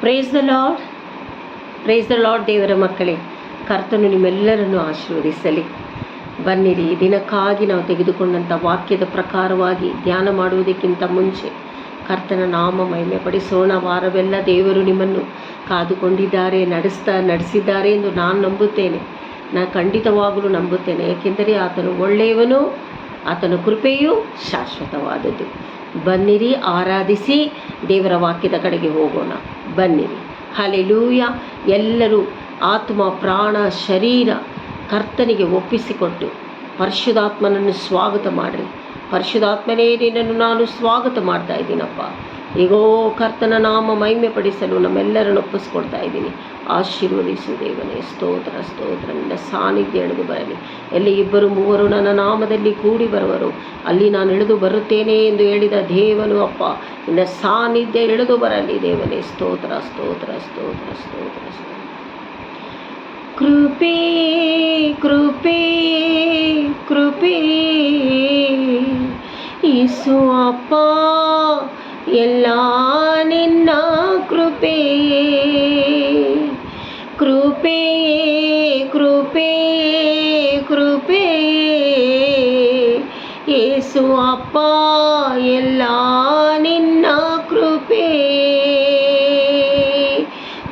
Price the lord, price the lord. ದೇವರ ಮಕ್ಕಳೇ, ಕರ್ತನು ನಿಮ್ಮೆಲ್ಲರನ್ನು ಆಶೀರ್ವದಿಸಲಿ. ಬನ್ನಿರಿ, ಈ ದಿನಕ್ಕಾಗಿ ನಾವು ತೆಗೆದುಕೊಂಡಂಥ ವಾಕ್ಯದ ಪ್ರಕಾರವಾಗಿ ಧ್ಯಾನ ಮಾಡುವುದಕ್ಕಿಂತ ಮುಂಚೆ ಕರ್ತನ ನಾಮ ಮಹಿಮೆ ಪಡಿಸೋಣ. ವಾರವೆಲ್ಲ ದೇವರು ನಿಮ್ಮನ್ನು ಕಾದುಕೊಂಡಿದ್ದಾರೆ, ನಡೆಸಿದ್ದಾರೆ ಎಂದು ನಾನು ನಂಬುತ್ತೇನೆ. ನಾನು ಖಂಡಿತವಾಗಲೂ ನಂಬುತ್ತೇನೆ, ಏಕೆಂದರೆ ಆತನು ಒಳ್ಳೆಯವನು, ಆತನ ಕೃಪೆಯು ಶಾಶ್ವತವಾದದ್ದು. ಬನ್ನಿರಿ, ಆರಾಧಿಸಿ ದೇವರ ವಾಕ್ಯದ ಕಡೆಗೆ ಹೋಗೋಣ. ಬನ್ನಿರಿ. ಹಲ್ಲೆಲೂಯಾ. ಎಲ್ಲರೂ ಆತ್ಮ, ಪ್ರಾಣ, ಶರೀರ ಕರ್ತನಿಗೆ ಒಪ್ಪಿಸಿಕೊಟ್ಟು ಪರಿಶುದ್ಧಾತ್ಮನನ್ನು ಸ್ವಾಗತ ಮಾಡಿರಿ. ಪರಿಶುದ್ಧಾತ್ಮನೇ, ನಿನ್ನನ್ನು ನಾನು ಸ್ವಾಗತ ಮಾಡ್ತಾ ಇದ್ದೀನಪ್ಪ. ಈಗೋ ಕರ್ತನ ನಾಮ ಮಹಿಮೆ ಪಡಿಸಲು ನಮ್ಮೆಲ್ಲರನ್ನು ಒಪ್ಪಿಸ್ಕೊಡ್ತಾ ಇದ್ದೀನಿ. ಆಶೀರ್ವದಿಸು ದೇವನೇ. ಸ್ತೋತ್ರ ಸ್ತೋತ್ರ. ನಿನ್ನ ಸಾನ್ನಿಧ್ಯ ಇಳಿದು ಬರಲಿ. ಎಲ್ಲಿ 2-3 ನನ್ನ ನಾಮದಲ್ಲಿ ಕೂಡಿ ಬರುವರು, ಅಲ್ಲಿ ನಾನು ಇಳಿದು ಬರುತ್ತೇನೆ ಎಂದು ಹೇಳಿದ ದೇವನು ಅಪ್ಪ, ನಿನ್ನ ಸಾನ್ನಿಧ್ಯ ಇಳಿದು ಬರಲಿ ದೇವನೇ. ಸ್ತೋತ್ರ ಸ್ತೋತ್ರ ಸ್ತೋತ್ರ ಸ್ತೋತ್ರ ಸ್ತೋತ್ರ. ಕೃಪೆ ಕೃಪೆ ಕೃಪೆ ಯೇಸು ಅಪ್ಪ, ಎಲ್ಲ ನಿನ್ನ ಕೃಪೆ. ಕೃಪೆ ಕೃಪೆ ಕೃಪೆ ಯೇಸು ಅಪ್ಪ, ಎಲ್ಲ ನಿನ್ನ ಕೃಪೆ.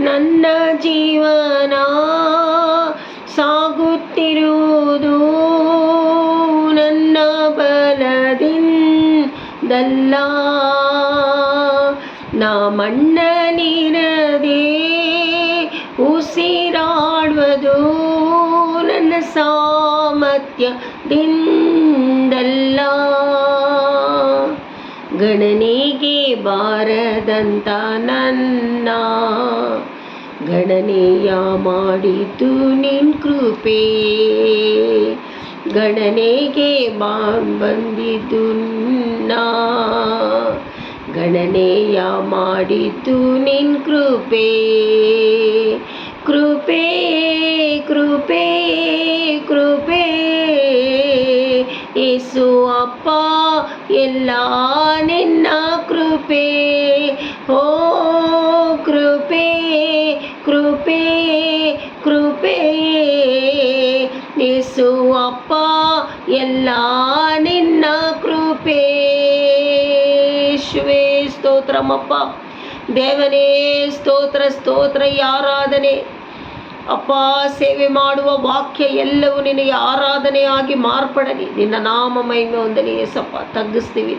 ನನ್ನ ಜೀವನ ಸಾಗುತ್ತಿರುವುದು ನನ್ನ ಬಲದಿಂದಲ್ಲ, ನಾ ಮಣ್ಣಲ್ಲಿರದೆ ಉಸಿರಾಡುವುದು ನನ್ನ ಸಾಮರ್ಥ್ಯದಿಂದಲ್ಲ. ಗಣನೆಗೆ ಬಾರದಂತ ನನ್ನ ಗಣನೆಯ ಮಾಡಿತು ನಿನ್ ಕೃಪೆ. ಗಣನೆಗೆ ಬಂದಿದ್ದು ನಾ ಗಣನೆಯ ಮಾಡಿತು ನಿನ್ ಕೃಪೆ. ಕೃಪೆ ಕೃಪೆ ಕೃಪೆ ಯೇಸು ಅಪ್ಪ, ಎಲ್ಲ ನಿನ್ನ ಕೃಪೆ. ಓ ಕೃಪೆ ಕೃಪೆ ಕೃಪೆ ಯೇಸು ಅಪ್ಪ, ಎಲ್ಲ ನಿನ್ನ ಕೃಪೆ. ಯೇಸುವೇ ಸ್ತೋತ್ರಮಪ್ಪ. ದೇವನೇ ಸ್ತೋತ್ರ ಸ್ತೋತ್ರ. ಆರಾಧನೆ ಅಪ್ಪ, ಸೇವೆ ಮಾಡುವ ವಾಕ್ಯ ಎಲ್ಲವೂ ನಿನಗೆ ಆರಾಧನೆಯಾಗಿ ಮಾರ್ಪಡಲಿ. ನಿನ್ನ ನಾಮ ಮಹಿಮೆ ಹೊಂದಲಿ ಏಸಪ್ಪ. ತಗ್ಗಿಸ್ತೀವಿ.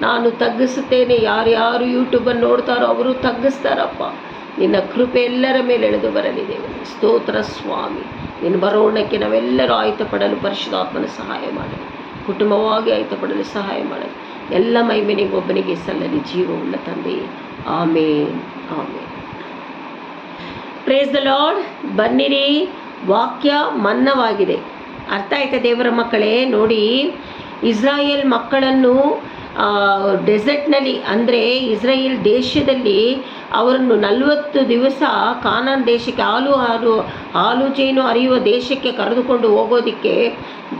ನಾನು ತಗ್ಗಿಸುತ್ತೇನೆ. ಯಾರ್ಯಾರು ಯೂಟ್ಯೂಬನ್ನು ನೋಡ್ತಾರೋ ಅವರು ತಗ್ಗಿಸ್ತಾರಪ್ಪ. ನಿನ್ನ ಕೃಪೆ ಎಲ್ಲರ ಮೇಲೆ ಎಳೆದು ಬರಲಿ ದೇವರೇ. ಸ್ತೋತ್ರ ಸ್ವಾಮಿ. ನಿನ್ನ ಬರೋಣಕ್ಕೆ ನಾವೆಲ್ಲರೂ ಆಯ್ತಪಡಲು ಪರಿಶುದ್ಧಾತ್ಮನ ಸಹಾಯ ಮಾಡಲಿ. ಕುಟುಂಬವಾಗಿ ಆಯ್ತಪಡಲು ಸಹಾಯ ಮಾಡಲಿ. ಎಲ್ಲ ಮಹಿಮೆ ನಿಮಗೊಬ್ಬನಿಗೆ ಸಲ್ಲಲಿ, ಜೀವವುಳ್ಳ ತಂದೆಯೇ. Amen amen. Praise the Lord. ಬನ್ನಿರಿ, ವಾಕ್ಯ ಮನ್ನವಾಗಿದೆ. ಅರ್ಥ ಆಯ್ತಾ ದೇವರ ಮಕ್ಕಳೇ? ನೋಡಿ, ಇಸ್ರಾಯೇಲ್ ಮಕ್ಕಳನ್ನು ಡೆಸರ್ಟ್ನಲ್ಲಿ, ಅಂದರೆ ಇಸ್ರಾಯೇಲ್ ದೇಶದಲ್ಲಿ ಅವರನ್ನು 40 ದಿವಸ ಕಾನಾನ್ ದೇಶಕ್ಕೆ, ಹಾಲು ಜೇನು ಹರಿಯುವ ದೇಶಕ್ಕೆ ಕರೆದುಕೊಂಡು ಹೋಗೋದಕ್ಕೆ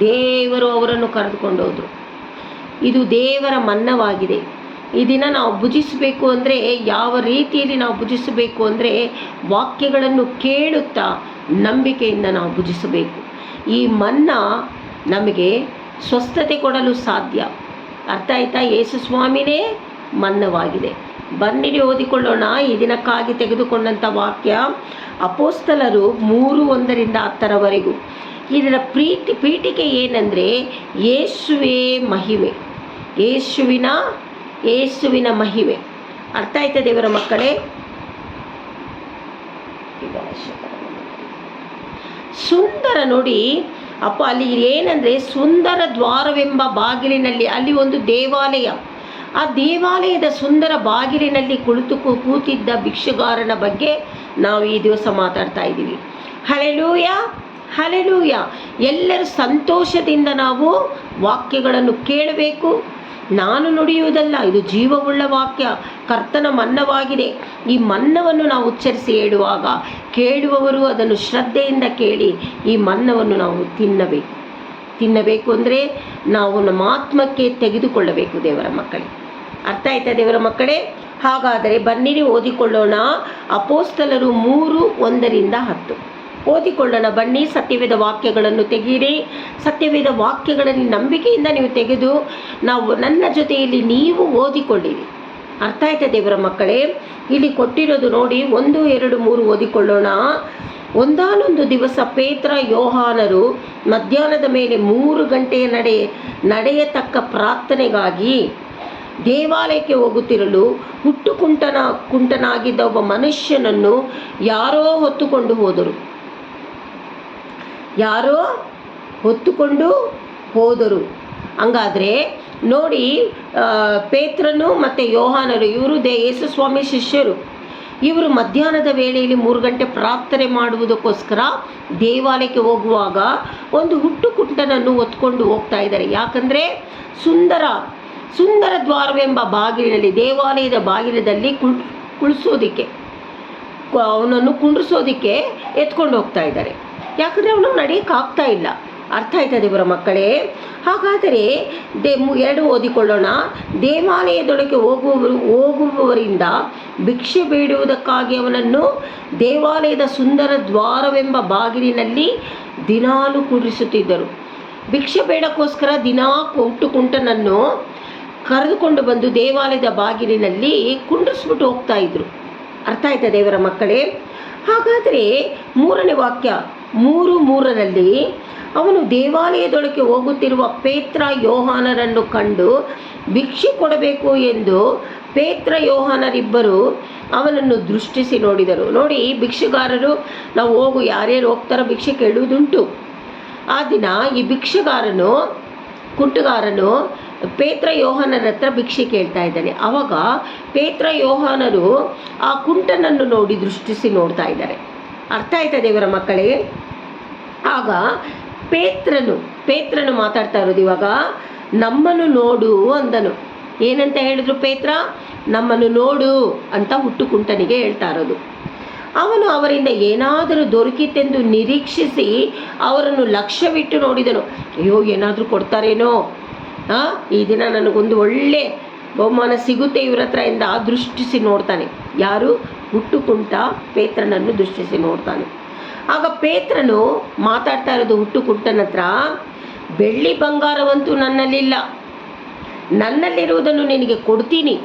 ದೇವರು ಅವರನ್ನು ಕರೆದುಕೊಂಡು ಹೋದರು. ಇದು ದೇವರ ಮನ್ನವಾಗಿದೆ. ಈ ದಿನ ನಾವು ಭುಜಿಸಬೇಕು ಅಂದರೆ ಯಾವ ರೀತಿಯಲ್ಲಿ ನಾವು ಭುಜಿಸಬೇಕು ಅಂದರೆ, ವಾಕ್ಯಗಳನ್ನು ಕೇಳುತ್ತಾ ನಂಬಿಕೆಯಿಂದ ನಾವು ಭುಜಿಸಬೇಕು. ಈ ಮನ್ನಾ ನಮಗೆ ಸ್ವಸ್ಥತೆ ಕೊಡಲು ಸಾಧ್ಯ. ಅರ್ಥ ಆಯ್ತಾ? ಯೇಸು ಸ್ವಾಮಿನೇ ಮನ್ನವಾಗಿದೆ. ಬನ್ನಿರಿ, ಓದಿಕೊಳ್ಳೋಣ. ಈ ದಿನಕ್ಕಾಗಿ ತೆಗೆದುಕೊಂಡಂಥ ವಾಕ್ಯ ಅಪೋಸ್ತಲರು 3:1-10 ಇದರ ಪೀಠಿಕೆ ಏನಂದರೆ, ಯೇಸುವೇ ಮಹಿಮೆ, ಯೇಸುವಿನ ಮಹಿಮೆ. ಅರ್ಥ ಆಯ್ತಾ ದೇವರ ಮಕ್ಕಳೇ? ಸುಂದರ. ನೋಡಿ ಅಪ್ಪ, ಅಲ್ಲಿ ಏನಂದರೆ, ಸುಂದರ ದ್ವಾರವೆಂಬ ಬಾಗಿಲಿನಲ್ಲಿ, ಅಲ್ಲಿ ಒಂದು ದೇವಾಲಯ. ಆ ದೇವಾಲಯದ ಸುಂದರ ಬಾಗಿಲಿನಲ್ಲಿ ಕೂತಿದ್ದ ಭಿಕ್ಷುಗಾರನ ಬಗ್ಗೆ ನಾವು ಈ ದಿವಸ ಮಾತಾಡ್ತಾ ಇದ್ದೀವಿ. Hallelujah, hallelujah. ಎಲ್ಲರೂ ಸಂತೋಷದಿಂದ ನಾವು ವಾಕ್ಯಗಳನ್ನು ಕೇಳಬೇಕು. ನಾನು ನುಡಿಯುವುದಲ್ಲ, ಇದು ಜೀವವುಳ್ಳ ವಾಕ್ಯ, ಕರ್ತನ ಮನ್ನವಾಗಿದೆ. ಈ ಮನ್ನವನ್ನು ನಾವು ಉಚ್ಚರಿಸಿ ಹೇಳುವಾಗ ಕೇಳುವವರು ಅದನ್ನು ಶ್ರದ್ಧೆಯಿಂದ ಕೇಳಿ ಈ ಮನ್ನವನ್ನು ನಾವು ತಿನ್ನಬೇಕು ಅಂದರೆ ನಾವು ನಮ್ಮ ಆತ್ಮಕ್ಕೆ ತೆಗೆದುಕೊಳ್ಳಬೇಕು ದೇವರ ಮಕ್ಕಳೇ. ಅರ್ಥ ಆಯ್ತಾ ದೇವರ ಮಕ್ಕಳೇ? ಹಾಗಾದರೆ ಬನ್ನಿರಿ ಓದಿಕೊಳ್ಳೋಣ. ಅಪೊಸ್ತಲರು 3:1-10 ಓದಿಕೊಳ್ಳೋಣ. ಬನ್ನಿ, ಸತ್ಯವೇದ ವಾಕ್ಯಗಳನ್ನು ತೆಗೀರಿ. ಸತ್ಯವೇದ ವಾಕ್ಯಗಳಲ್ಲಿ ನಂಬಿಕೆಯಿಂದ ನೀವು ತೆಗೆದು ನನ್ನ ಜೊತೆಯಲ್ಲಿ ನೀವು ಓದಿಕೊಳ್ಳಿರಿ. ಅರ್ಥ ಆಯ್ತಾ ದೇವರ ಮಕ್ಕಳೇ? ಇಲ್ಲಿ ಕೊಟ್ಟಿರೋದು ನೋಡಿ, 1, 2, 3 ಓದಿಕೊಳ್ಳೋಣ. ಒಂದಾನೊಂದು ದಿವಸ ಪೇತ್ರ ಯೋಹಾನರು ಮಧ್ಯಾಹ್ನದ ಮೇಲೆ 3 ಗಂಟೆಯ ನಡೆಯತಕ್ಕ ಪ್ರಾರ್ಥನೆಗಾಗಿ ದೇವಾಲಯಕ್ಕೆ ಹೋಗುತ್ತಿರಲು ಕುಂಟನಾಗಿದ್ದ ಒಬ್ಬ ಮನುಷ್ಯನನ್ನು ಯಾರೋ ಹೊತ್ತುಕೊಂಡು ಹೋದರು. ಹಂಗಾದರೆ ನೋಡಿ, ಪೇತ್ರನು ಮತ್ತು ಯೋಹಾನರು ಇವರು ಯೇಸು ಸ್ವಾಮಿ ಶಿಷ್ಯರು. ಇವರು ಮಧ್ಯಾಹ್ನದ ವೇಳೆಯಲ್ಲಿ 3 ಗಂಟೆ ಪ್ರಾರ್ಥನೆ ಮಾಡುವುದಕ್ಕೋಸ್ಕರ ದೇವಾಲಯಕ್ಕೆ ಹೋಗುವಾಗ ಒಂದು ಹುಟ್ಟುಕುಂಟನನ್ನು ಹೊತ್ಕೊಂಡು ಹೋಗ್ತಾ ಇದ್ದಾರೆ. ಯಾಕಂದರೆ ಸುಂದರ ದ್ವಾರವೆಂಬ ಬಾಗಿಲಿನಲ್ಲಿ, ದೇವಾಲಯದ ಬಾಗಿಲದಲ್ಲಿ ಅವನನ್ನು ಕುಂಡ್ರಿಸೋದಕ್ಕೆ ಎತ್ಕೊಂಡು ಹೋಗ್ತಾ ಇದ್ದಾರೆ. ಯಾಕಂದರೆ ಅವನು ನಡೆಯೋಕ್ಕಾಗ್ತಾ ಇಲ್ಲ. ಅರ್ಥ ಆಯ್ತಾ ದೇವರ ಮಕ್ಕಳೇ? ಹಾಗಾದರೆ 2 ಓದಿಕೊಳ್ಳೋಣ. ದೇವಾಲಯದೊಳಗೆ ಹೋಗುವವರಿಂದ ಭಿಕ್ಷೆ ಬೇಡುವುದಕ್ಕಾಗಿ ಅವನನ್ನು ದೇವಾಲಯದ ಸುಂದರ ದ್ವಾರವೆಂಬ ಬಾಗಿಲಿನಲ್ಲಿ ದಿನಾಲು ಕುಂಡ್ರಿಸುತ್ತಿದ್ದರು. ಭಿಕ್ಷೆ ಬೇಡಕ್ಕೋಸ್ಕರ ದಿನಾ ಹುಟ್ಟುಕುಂಟನನ್ನು ಕರೆದುಕೊಂಡು ಬಂದು ದೇವಾಲಯದ ಬಾಗಿಲಿನಲ್ಲಿ ಕುಂಡ್ರಿಸ್ಬಿಟ್ಟು ಹೋಗ್ತಾ ಇದ್ರು. ಅರ್ಥ ಆಯ್ತಾ ದೇವರ ಮಕ್ಕಳೇ? ಹಾಗಾದರೆ 3ನೇ ವಾಕ್ಯ 3:3 ಅವನು ದೇವಾಲಯದೊಳಗೆ ಹೋಗುತ್ತಿರುವ ಪೇತ್ರ ಯೋಹಾನರನ್ನು ಕಂಡು ಭಿಕ್ಷೆ ಕೊಡಬೇಕು ಎಂದು ಪೇತ್ರ ಯೋಹಾನರಿಬ್ಬರು ಅವನನ್ನು ದೃಷ್ಟಿಸಿ ನೋಡಿದರು. ನೋಡಿ, ಭಿಕ್ಷೆಗಾರರು ಯಾರ್ಯಾರು ಹೋಗ್ತಾರೋ ಭಿಕ್ಷೆ ಕೇಳುವುದುಂಟು. ಆ ದಿನ ಈ ಕುಂಟುಗಾರನು ಪೇತ್ರ ಯೋಹಾನರ ಹತ್ರ ಭಿಕ್ಷೆ ಕೇಳ್ತಾ ಇದ್ದಾನೆ. ಆವಾಗ ಪೇತ್ರ ಯೋಹಾನರು ಆ ಕುಂಟನನ್ನು ನೋಡಿ ದೃಷ್ಟಿಸಿ ನೋಡ್ತಾ ಇದ್ದಾರೆ. ಅರ್ಥ ಆಯ್ತಾ ದೇವರ ಮಕ್ಕಳೇ? ಆಗ ಪೇತ್ರನು ಮಾತಾಡ್ತಾ ಇರೋದು ಇವಾಗ, ನಮ್ಮನ್ನು ನೋಡು ಅಂದನು. ಏನಂತ ಹೇಳಿದ್ರು ಪೇತ್ರ? ನಮ್ಮನ್ನು ನೋಡು ಅಂತ ಹುಟ್ಟುಕುಂಟನಿಗೆ ಹೇಳ್ತಾ ಇರೋದು. ಅವನು ಅವರಿಂದ ಏನಾದರೂ ದೊರಕಿತೆಂದು ನಿರೀಕ್ಷಿಸಿ ಅವರನ್ನು ಲಕ್ಷ್ಯವಿಟ್ಟು ನೋಡಿದನು. ಅಯ್ಯೋ, ಏನಾದರೂ ಕೊಡ್ತಾರೇನೋ, ಈ ದಿನ ನನಗೊಂದು ಒಳ್ಳೆ ಬಹುಮಾನ ಸಿಗುತ್ತೆ ಇವ್ರ ಹತ್ರ ಎಂದ ದೃಷ್ಟಿಸಿ ನೋಡ್ತಾನೆ. ಯಾರು? ಹುಟ್ಟುಕುಂಟ ಪೇತ್ರನನ್ನು ದೃಷ್ಟಿಸಿ ನೋಡ್ತಾನೆ. ಆಗ ಪೇತ್ರನು ಮಾತಾಡ್ತಾ ಇರೋದು ಹುಟ್ಟುಕುಂಟನ ಹತ್ರ, ಬೆಳ್ಳಿ ಬಂಗಾರವಂತೂ ನನ್ನಲ್ಲಿಲ್ಲ, ನನ್ನಲ್ಲಿರುವುದನ್ನು ನಿನಗೆ ಕೊಡ್ತೀನಿ.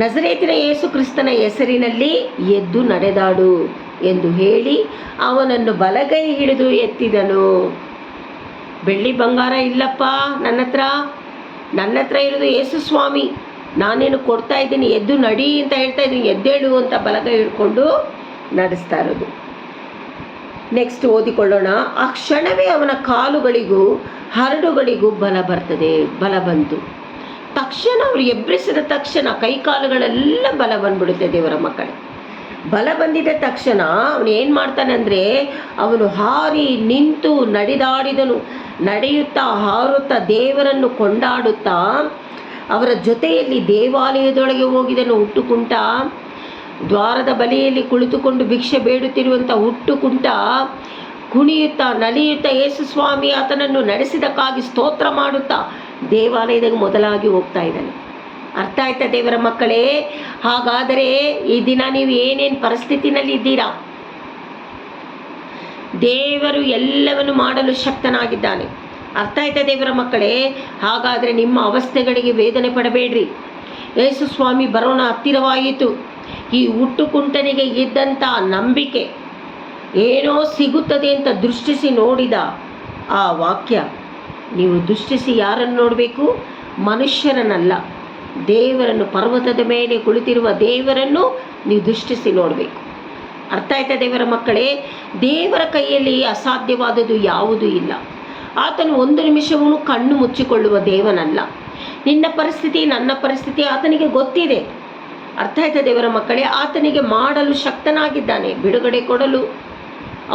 ನಜರೇತಿನ ಯೇಸು ಕ್ರಿಸ್ತನ ಹೆಸರಿನಲ್ಲಿ ಎದ್ದು ನಡೆದಾಡು ಎಂದು ಹೇಳಿ ಅವನನ್ನು ಬಲಗೈ ಹಿಡಿದು ಎತ್ತಿದನು. ಬೆಳ್ಳಿ ಬಂಗಾರ ಇಲ್ಲಪ್ಪ ನನ್ನ ಹತ್ರ ಇರೋದು ಯೇಸು ಸ್ವಾಮಿ, ನಾನೇನು ಕೊಡ್ತಾ ಇದ್ದೀನಿ, ಎದ್ದು ನಡಿ ಅಂತ ಹೇಳ್ತಾ ಇದ್ದೀನಿ, ಎದ್ದೇಳು ಅಂತ ಬಲಗೈ ಹಿಡ್ಕೊಂಡು ನಡೆಸ್ತಾ ಇರೋದು. ನೆಕ್ಸ್ಟ್ ಓದಿಕೊಳ್ಳೋಣ. ಆ ಕ್ಷಣವೇ ಅವನ ಕಾಲುಗಳಿಗೂ ಹರಡುಗಳಿಗೂ ಬಲ ಬಂತು. ತಕ್ಷಣ ಅವರು ಎಬ್ಬರಿಸಿದ ತಕ್ಷಣ ಕೈಕಾಲುಗಳೆಲ್ಲ ಬಲ ಬಂದ್ಬಿಡುತ್ತೆ ದೇವರ ಮಕ್ಕಳೇ. ಬಲ ಬಂದಿದ್ದ ತಕ್ಷಣ ಅವನು ಏನು ಮಾಡ್ತಾನೆ ಅಂದರೆ, ಅವನು ಹಾರಿ ನಿಂತು ನಡೆದಾಡಿದನು. ನಡೆಯುತ್ತಾ ಹಾರುತ್ತಾ ದೇವರನ್ನು ಕೊಂಡಾಡುತ್ತಾ ಅವರ ಜೊತೆಯಲ್ಲಿ ದೇವಾಲಯದೊಳಗೆ ಹೋಗಿದನು. ಹುಟ್ಟುಕುಂಟ ದ್ವಾರದ ಬಳಿಯಲ್ಲಿ ಕುಳಿತುಕೊಂಡು ಭಿಕ್ಷೆ ಬೇಡುತ್ತಿರುವಂಥ ಹುಟ್ಟುಕುಂಟ ಕುಣಿಯುತ್ತಾ ನಲಿಯುತ್ತಾ ಯೇಸು ಸ್ವಾಮಿ ಆತನನ್ನು ನಡೆಸಿದಕ್ಕಾಗಿ ಸ್ತೋತ್ರ ಮಾಡುತ್ತಾ ದೇವಾಲಯದಾಗ ಮೊದಲಾಗಿ ಹೋಗ್ತಾ ಇದ್ದಾನೆ. ಅರ್ಥ ಆಯ್ತಾ ದೇವರ ಮಕ್ಕಳೇ? ಹಾಗಾದರೆ ಈ ದಿನ ನೀವು ಏನೇನು ಪರಿಸ್ಥಿತಿನಲ್ಲಿ ಇದ್ದೀರಾ? ದೇವರು ಎಲ್ಲವನ್ನು ಮಾಡಲು ಶಕ್ತನಾಗಿದ್ದಾನೆ. ಅರ್ಥ ಆಯ್ತಾ ದೇವರ ಮಕ್ಕಳೇ? ಹಾಗಾದರೆ ನಿಮ್ಮ ಅವಸ್ಥೆಗಳಿಗೆ ವೇದನೆ ಪಡಬೇಡ್ರಿ. ಯೇಸು ಸ್ವಾಮಿ ಬರೋಣ ಹತ್ತಿರವಾಯಿತು. ಈ ಹುಟ್ಟುಕುಂಟನಿಗೆ ಇದ್ದಂಥ ನಂಬಿಕೆ ಏನೋ ಸಿಗುತ್ತದೆ ಅಂತ ದೃಷ್ಟಿಸಿ ನೋಡಿದ ಆ ವಾಕ್ಯ, ನೀವು ದೃಷ್ಟಿಸಿ ಯಾರನ್ನು ನೋಡಬೇಕು? ಮನುಷ್ಯರನ್ನಲ್ಲ, ದೇವರನ್ನು, ಪರ್ವತದ ಮೇಲೆ ಕುಳಿತಿರುವ ದೇವರನ್ನು ನೀವು ದೃಷ್ಟಿಸಿ ನೋಡಬೇಕು. ಅರ್ಥ ಆಯ್ತಾ ದೇವರ ಮಕ್ಕಳೇ? ದೇವರ ಕೈಯಲ್ಲಿ ಅಸಾಧ್ಯವಾದದ್ದು ಯಾವುದೂ ಇಲ್ಲ. ಆತನು ಒಂದು ನಿಮಿಷವೂ ಕಣ್ಣು ಮುಚ್ಚಿಕೊಳ್ಳುವ ದೇವನಲ್ಲ. ನಿನ್ನ ಪರಿಸ್ಥಿತಿ, ನನ್ನ ಪರಿಸ್ಥಿತಿ ಆತನಿಗೆ ಗೊತ್ತಿದೆ. ಅರ್ಥ ಆಯ್ತಾ ದೇವರ ಮಕ್ಕಳೇ? ಆತನಿಗೆ ಮಾಡಲು ಶಕ್ತನಾಗಿದ್ದಾನೆ. ಬಿಡುಗಡೆ ಕೊಡಲು,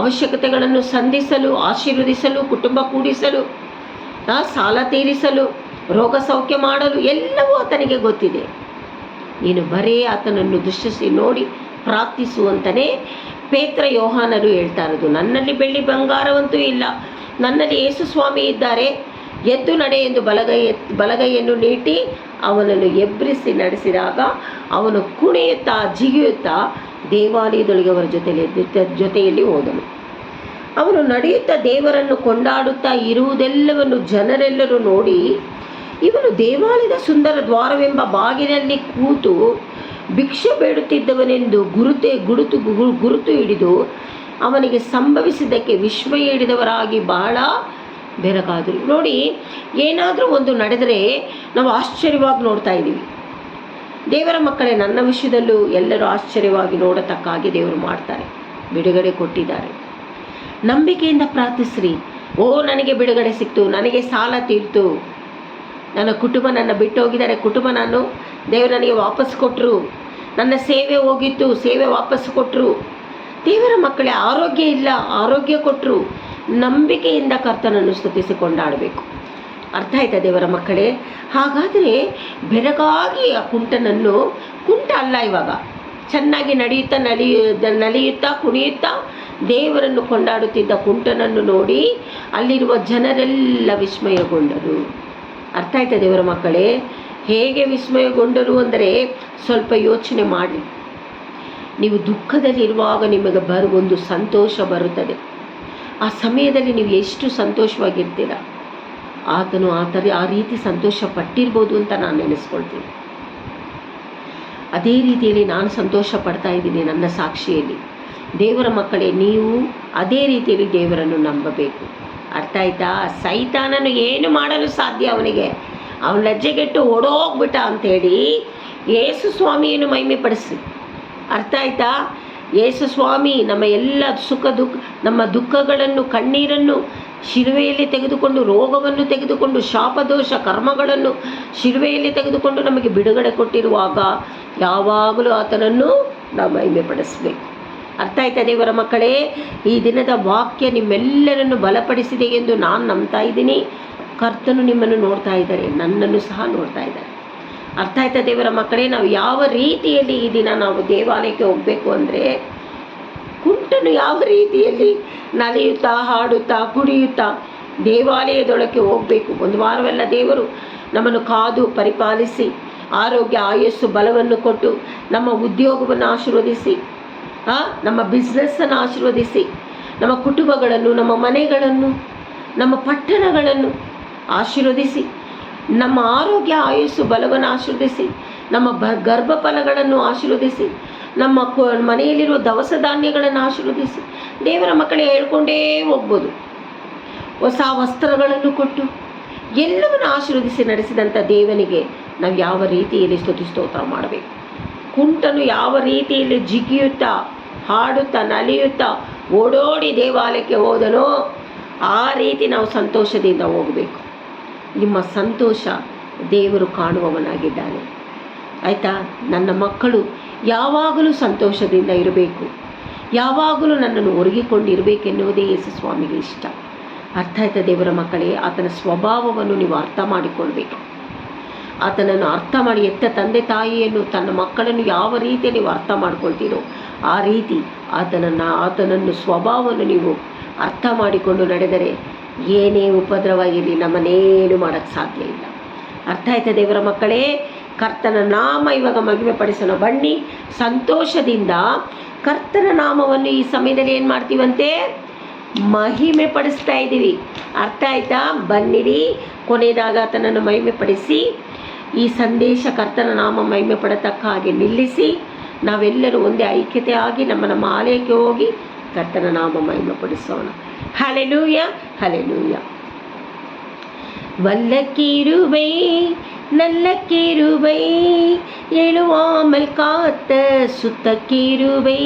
ಅವಶ್ಯಕತೆಗಳನ್ನು ಸಂಧಿಸಲು, ಆಶೀರ್ವದಿಸಲು, ಕುಟುಂಬ ಕೂಡಿಸಲು, ಸಾಲ ತೀರಿಸಲು, ರೋಗ ಸೌಖ್ಯ ಮಾಡಲು ಎಲ್ಲವೂ ಆತನಿಗೆ ಗೊತ್ತಿದೆ. ನೀನು ಬರೇ ಆತನನ್ನು ದೃಷ್ಟಿಸಿ ನೋಡಿ ಪ್ರಾರ್ಥಿಸುವಂತನೇ ಪೇತ್ರ ಯೋಹಾನರು ಹೇಳ್ತಾ ಇರೋದು. ನನ್ನಲ್ಲಿ ಬೆಳ್ಳಿ ಬಂಗಾರವಂತೂ ಇಲ್ಲ, ನನ್ನಲ್ಲಿ ಯೇಸು ಸ್ವಾಮಿ ಇದ್ದಾರೆ, ಎದ್ದು ನಡೆ ಎಂದು ಬಲಗೈಯನ್ನು ನೀಟಿ ಅವನನ್ನು ಎಬ್ಬರಿಸಿ ನಡೆಸಿದಾಗ ಅವನು ಕುಣಿಯುತ್ತಾ ಜಿಗಿಯುತ್ತಾ ದೇವಾಲಯದೊಳಗೆ ಅವರ ಜೊತೆಯಲ್ಲಿ ಹೋದನು. ಅವನು ನಡೆಯುತ್ತಾ ದೇವರನ್ನು ಕೊಂಡಾಡುತ್ತಾ ಇರುವುದೆಲ್ಲವನ್ನು ಜನರೆಲ್ಲರೂ ನೋಡಿ, ಇವನು ದೇವಾಲಯದ ಸುಂದರ ದ್ವಾರವೆಂಬ ಬಾಗಿಲಲ್ಲಿ ಕೂತು ಭಿಕ್ಷೆ ಬೇಡುತ್ತಿದ್ದವನೆಂದು ಗುರುತು ಹಿಡಿದು ಅವನಿಗೆ ಸಂಭವಿಸಿದ್ದಕ್ಕೆ ವಿಸ್ಮಯ ಹಿಡಿದವರಾಗಿ ಬಹಳ ಬೆರಗಾದರು. ನೋಡಿ, ಏನಾದರೂ ಒಂದು ನಡೆದರೆ ನಾವು ಆಶ್ಚರ್ಯವಾಗಿ ನೋಡ್ತಾ ಇದ್ದೀವಿ. ದೇವರ ಮಕ್ಕಳೇ, ನನ್ನ ವಿಷಯದಲ್ಲೂ ಎಲ್ಲರೂ ಆಶ್ಚರ್ಯವಾಗಿ ನೋಡತಕ್ಕಾಗಿ ದೇವರು ಮಾಡ್ತಾರೆ, ಬಿಡುಗಡೆ ಕೊಟ್ಟಿದ್ದಾರೆ. ನಂಬಿಕೆಯಿಂದ ಪ್ರಾರ್ಥಿಸ್ರಿ. ನನಗೆ ಬಿಡುಗಡೆ ಸಿಕ್ತು, ನನಗೆ ಸಾಲ ತೀರ್ತು, ನನ್ನ ಕುಟುಂಬ ನನ್ನ ಬಿಟ್ಟು ಹೋಗಿದ್ದಾರೆ, ಕುಟುಂಬ ದೇವರು ನನಗೆ ವಾಪಸ್ ಕೊಟ್ಟರು, ನನ್ನ ಸೇವೆ ಹೋಗಿತ್ತು, ಸೇವೆ ವಾಪಸ್ ಕೊಟ್ಟರು. ದೇವರ ಮಕ್ಕಳೇ, ಆರೋಗ್ಯ ಇಲ್ಲ, ಆರೋಗ್ಯ ಕೊಟ್ಟರು. ನಂಬಿಕೆಯಿಂದ ಕರ್ತನನ್ನು ಸ್ತುತಿಸಿ ಕೊಂಡಾಡಬೇಕು. ಅರ್ಥ ಆಯ್ತಾ ದೇವರ ಮಕ್ಕಳೇ? ಹಾಗಾದರೆ ಬೆರಗಾಗಿ ಆ ಕುಂಟ ಅಲ್ಲ, ಇವಾಗ ಚೆನ್ನಾಗಿ ನಲಿಯುತ್ತಾ ಕುಣಿಯುತ್ತಾ ದೇವರನ್ನು ಕೊಂಡಾಡುತ್ತಿದ್ದ ಕುಂಟನನ್ನು ನೋಡಿ ಅಲ್ಲಿರುವ ಜನರೆಲ್ಲ ವಿಸ್ಮಯಗೊಂಡರು. ಅರ್ಥ ಆಯ್ತಾ ದೇವರ ಮಕ್ಕಳೇ? ಹೇಗೆ ವಿಸ್ಮಯಗೊಂಡರು ಅಂದರೆ, ಸ್ವಲ್ಪ ಯೋಚನೆ ಮಾಡಿ. ನೀವು ದುಃಖದಲ್ಲಿರುವಾಗ ನಿಮಗೆ ಒಂದು ಸಂತೋಷ ಬರುತ್ತದೆ. ಆ ಸಮಯದಲ್ಲಿ ನೀವು ಎಷ್ಟು ಸಂತೋಷವಾಗಿರ್ತೀರ, ಆತನು ಆ ರೀತಿ ಸಂತೋಷ ಪಟ್ಟಿರ್ಬೋದು ಅಂತ ನಾನು ನೆನೆಸ್ಕೊಳ್ತೀನಿ. ಅದೇ ರೀತಿಯಲ್ಲಿ ನಾನು ಸಂತೋಷ ಪಡ್ತಾ ಇದ್ದೀನಿ ನನ್ನ ಸಾಕ್ಷಿಯಲ್ಲಿ. ದೇವರ ಮಕ್ಕಳೇ, ನೀವು ಅದೇ ರೀತಿಯಲ್ಲಿ ದೇವರನ್ನು ನಂಬಬೇಕು. ಅರ್ಥ ಆಯ್ತಾ? ಸೈತಾನನು ಏನು ಮಾಡಲು ಸಾಧ್ಯ? ಅವನ ಲಜ್ಜೆಗೆಟ್ಟು ಓಡೋಗ್ಬಿಟ್ಟ ಅಂಥೇಳಿ ಯೇಸು ಸ್ವಾಮಿಯನ್ನು ಮಹಿಮೆ ಪಡಿಸಿ. ಅರ್ಥ ಆಯ್ತಾ? ಯೇಸು ಸ್ವಾಮಿ ನಮ್ಮ ಎಲ್ಲ ನಮ್ಮ ದುಃಖಗಳನ್ನು, ಕಣ್ಣೀರನ್ನು ಶಿಲುವೆಯಲ್ಲಿ ತೆಗೆದುಕೊಂಡು, ರೋಗವನ್ನು ತೆಗೆದುಕೊಂಡು, ಶಾಪದೋಷ ಕರ್ಮಗಳನ್ನು ಶಿಲುವೆಯಲ್ಲಿ ತೆಗೆದುಕೊಂಡು ನಮಗೆ ಬಿಡುಗಡೆ ಕೊಟ್ಟಿರುವಾಗ ಯಾವಾಗಲೂ ಆತನನ್ನು ನಾವು ಮಹಿಮೆ ಪಡಿಸಬೇಕು. ಅರ್ಥ ಆಯ್ತಾ ದೇವರ ಮಕ್ಕಳೇ? ಈ ದಿನದ ವಾಕ್ಯ ನಿಮ್ಮೆಲ್ಲರನ್ನು ಬಲಪಡಿಸಿದೆ ಎಂದು ನಾನು ನಂಬ್ತಾ ಇದ್ದೀನಿ. ಕರ್ತನು ನಿಮ್ಮನ್ನು ನೋಡ್ತಾ ಇದ್ದಾರೆ, ನನ್ನನ್ನು ಸಹ ನೋಡ್ತಾ ಇದ್ದಾರೆ. ಅರ್ಥ ಆಯ್ತಾ ದೇವರ ಮಕ್ಕಳೇ? ನಾವು ಯಾವ ರೀತಿಯಲ್ಲಿ ಈ ದಿನ ನಾವು ದೇವಾಲಯಕ್ಕೆ ಹೋಗಬೇಕು ಅಂದರೆ, ಕುಂಟನು ಯಾವ ರೀತಿಯಲ್ಲಿ ನಲಿಯುತ್ತಾ ಹಾಡುತ್ತಾ ಕುಣಿಯುತ್ತಾ ದೇವಾಲಯದೊಳಕ್ಕೆ ಹೋಗಬೇಕು. ಒಂದು ವಾರವೆಲ್ಲ ದೇವರು ನಮ್ಮನ್ನು ಕಾದು ಪರಿಪಾಲಿಸಿ ಆರೋಗ್ಯ ಆಯಸ್ಸು ಬಲವನ್ನು ಕೊಟ್ಟು ನಮ್ಮ ಉದ್ಯೋಗವನ್ನು ಆಶೀರ್ವದಿಸಿ, ನಮ್ಮ ಬಿಸ್ನೆಸ್ಸನ್ನು ಆಶೀರ್ವದಿಸಿ, ನಮ್ಮ ಕುಟುಂಬಗಳನ್ನು, ನಮ್ಮ ಮನೆಗಳನ್ನು, ನಮ್ಮ ಪಟ್ಟಣಗಳನ್ನು ಆಶೀರ್ವದಿಸಿ, ನಮ್ಮ ಆರೋಗ್ಯ ಆಯಸ್ಸು ಬಲವನ್ನು ಆಶೀರ್ವದಿಸಿ, ನಮ್ಮ ಗರ್ಭಫಲಗಳನ್ನು ಆಶೀರ್ವದಿಸಿ, ನಮ್ಮ ಮನೆಯಲ್ಲಿರುವ ದವಸ ಧಾನ್ಯಗಳನ್ನು ಆಶೀರ್ವದಿಸಿ. ದೇವರ ಮಕ್ಕಳೇ ಹೇಳ್ಕೊಂಡೇ ಹೋಗ್ಬೋದು. ಹೊಸ ವಸ್ತ್ರಗಳನ್ನು ಕೊಟ್ಟು ಎಲ್ಲವನ್ನು ಆಶೀರ್ವದಿಸಿ ನಡೆಸಿದಂಥ ದೇವನಿಗೆ ನಾವು ಯಾವ ರೀತಿಯಲ್ಲಿ ಸ್ತೋತ್ರ ಮಾಡಬೇಕು. ಕುಂಟನು ಯಾವ ರೀತಿಯಲ್ಲಿ ಜಿಗಿಯುತ್ತಾ ಹಾಡುತ್ತಾ ನಲಿಯುತ್ತಾ ಓಡೋಡಿ ದೇವಾಲಯಕ್ಕೆ ಹೋದನೋ ಆ ರೀತಿ ನಾವು ಸಂತೋಷದಿಂದ ಹೋಗಬೇಕು. ನಿಮ್ಮ ಸಂತೋಷ ದೇವರು ಕಾಣುವವನಾಗಿದ್ದಾನೆ. ಆಯಿತಾ? ನನ್ನ ಮಕ್ಕಳು ಯಾವಾಗಲೂ ಸಂತೋಷದಿಂದ ಇರಬೇಕು, ಯಾವಾಗಲೂ ನನ್ನನ್ನು ಒರಗಿಕೊಂಡಿರಬೇಕೆನ್ನುವುದೇ ಯೇಸು ಸ್ವಾಮಿಗೆ ಇಷ್ಟ. ಅರ್ಥ ಆಯ್ತಾ ದೇವರ ಮಕ್ಕಳೇ? ಆತನ ಸ್ವಭಾವವನ್ನು ನೀವು ಅರ್ಥ ಮಾಡಿಕೊಳ್ಬೇಕು. ಆತನನ್ನು ಅರ್ಥ ಮಾಡಿ, ತಂದೆ ತಾಯಿಯನ್ನು, ತನ್ನ ಮಕ್ಕಳನ್ನು ಯಾವ ರೀತಿ ನೀವು ಅರ್ಥ ಮಾಡ್ಕೊಳ್ತೀರೋ ಆ ರೀತಿ ಆತನನ್ನು ಸ್ವಭಾವವನ್ನು ನೀವು ಅರ್ಥ ಮಾಡಿಕೊಂಡು ನಡೆದರೆ ಏನೇ ಉಪದ್ರವಾಗಿರಲಿ ನಮ್ಮನ್ನೇನು ಮಾಡೋಕ್ಕೆ ಸಾಧ್ಯ ಇಲ್ಲ. ಅರ್ಥ ಆಯ್ತಾ ದೇವರ ಮಕ್ಕಳೇ? ಕರ್ತನ ನಾಮ ಇವಾಗ ಮಹಿಮೆ ಪಡಿಸೋಣ. ಬನ್ನಿ, ಸಂತೋಷದಿಂದ ಕರ್ತನ ನಾಮವನ್ನು ಈ ಸಮಯದಲ್ಲಿ ಏನು ಮಾಡ್ತೀವಂತೆ? ಮಹಿಮೆ ಪಡಿಸ್ತಾ ಇದ್ದೀವಿ. ಅರ್ಥ ಆಯ್ತಾ? ಬನ್ನಿರಿ, ಕೊನೆಯದಾಗ ಆತನನ್ನು ಮಹಿಮೆ ಪಡಿಸಿ ಈ ಸಂದೇಶ ಕರ್ತನ ನಾಮ ಮಹಿಮೆ ಪಡತಕ್ಕ ಹಾಗೆ ನಿಲ್ಲಿಸಿ ನಾವೆಲ್ಲರೂ ಒಂದೇ ಐಕ್ಯತೆ ಆಗಿ ನಮ್ಮ ಆಲಯಕ್ಕೆ ಹೋಗಿ ಕರ್ತನ ನಾಮ ಮಹಿಮೆ ಪಡಿಸೋಣ. Hallelujah, hallelujah. வல்லக்கிருபை நல்ல கிருபை எழுவாமல் காத்த சுத்த கிருபை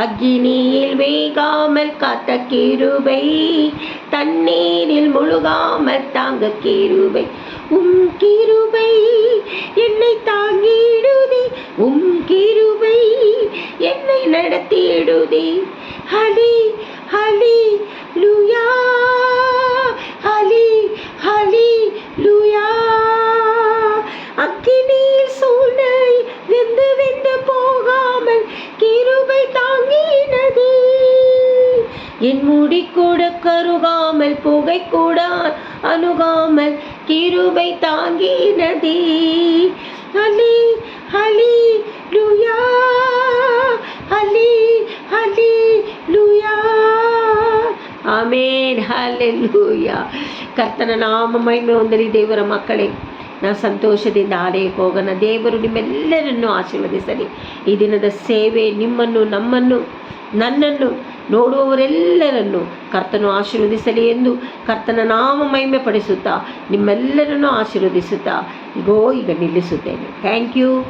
அக்கினியில் வேகாமல் காத்த கிருபை தண்ணீரில் முழுகாமல் தாங்க கிருபை கிருபை என்னை தாங்கிடுதே கிருபை என்னை நடத்திடுதே ஹலி ஹலி லூயா ஹலி ஹலி லூயா அக்கினியில் சூளை வெந்து போகாமல் கிருபை தாங்கினது என் முடி கூட கருகாமல் புகை கூட அணுகாமல் கிருபை தாங்கினதே. ஹலி ஹலி லூயா, ஹலி ஹலி லூயா. ಆಮೇನ್, ಹಲ್ಲೆಲೂಯಾ. ಕರ್ತನ ನಾಮ ಮಹಿಮೆ ಹೊಂದಲಿ. ದೇವರ ಮಕ್ಕಳೇ, ನಾವು ಸಂತೋಷದಿಂದ ಆಲಯಕ್ಕೆ ಹೋಗೋಣ. ದೇವರು ನಿಮ್ಮೆಲ್ಲರನ್ನು ಆಶೀರ್ವದಿಸಲಿ. ಈ ದಿನದ ಸೇವೆ ನಿಮ್ಮನ್ನು, ನಮ್ಮನ್ನು, ನನ್ನನ್ನು ನೋಡುವವರೆಲ್ಲರನ್ನು ಕರ್ತನು ಆಶೀರ್ವದಿಸಲಿ ಎಂದು ಕರ್ತನ ನಾಮ ಮಹಿಮೆ ಪಡಿಸುತ್ತಾ ನಿಮ್ಮೆಲ್ಲರನ್ನು ಆಶೀರ್ವದಿಸುತ್ತಾ ಈಗ ನಿಲ್ಲಿಸುತ್ತೇನೆ. Thank you.